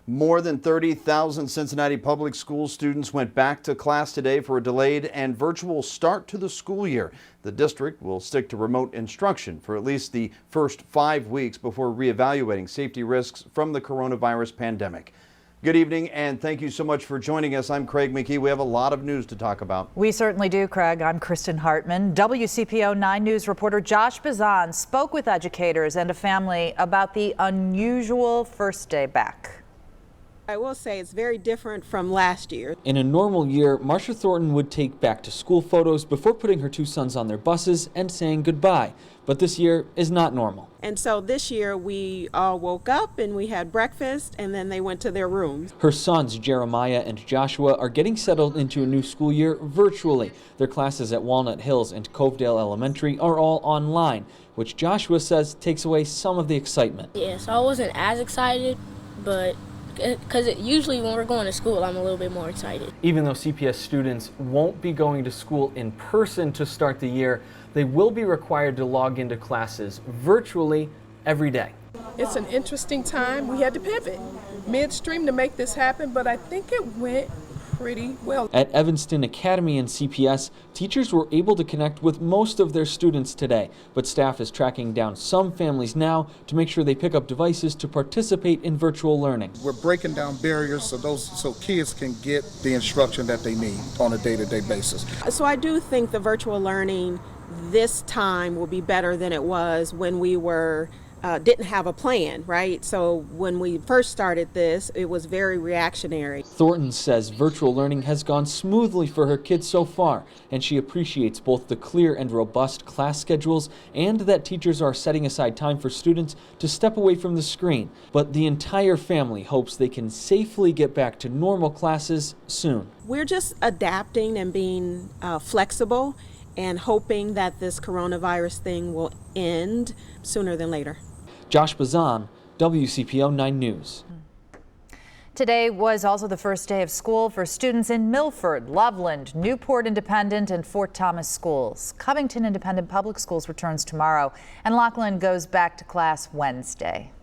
More than 30,000 Cincinnati Public Schools students went back to class today for a delayed and virtual start to the school year. The district will stick to remote instruction for at least the first 5 weeks before reevaluating safety risks from the coronavirus pandemic. Good evening and thank you so much for joining us. I'm Craig McKee. We have a lot of news to talk about. We certainly do, Craig. I'm KRISTYN Hartman. WCPO 9 News reporter Josh Bazan spoke with educators and a family about the unusual first day back. I will say it's very different from last year. In a normal year, Marsha Thornton would take back to school photos before putting her two sons on their buses and saying goodbye. But this year is not normal. And so this year we all woke up and we had breakfast and then they went to their rooms. Her sons, Jeremiah and Joshua, are getting settled into a new school year virtually. Their classes at Walnut Hills and Covedale Elementary are all online, which Joshua says takes away some of the excitement. Yeah, so I wasn't as excited, but because usually when we're going to school, I'm a little bit more excited. Even though CPS students won't be going to school in person to start the year, they will be required to log into classes virtually every day. It's an interesting time. We had to pivot midstream to make this happen, but I think it went pretty well. At Evanston Academy and CPS, teachers were able to connect with most of their students today, but staff is tracking down some families now to make sure they pick up devices to participate in virtual learning. We're breaking down barriers so kids can get the instruction that they need on a day-to-day basis. So I do think the virtual learning this time will be better than it was when we didn't have a plan, right? So when we first started this, it was very reactionary. Thornton says virtual learning has gone smoothly for her kids so far, and she appreciates both the clear and robust class schedules and that teachers are setting aside time for students to step away from the screen. But the entire family hopes they can safely get back to normal classes soon. We're just adapting and being flexible and hoping that this coronavirus thing will end sooner than later. Josh Bazan, WCPO 9 News. Today was also the first day of school for students in Milford, Loveland, Newport Independent, and Fort Thomas schools. Covington Independent Public Schools returns tomorrow, and Lockland goes back to class Wednesday.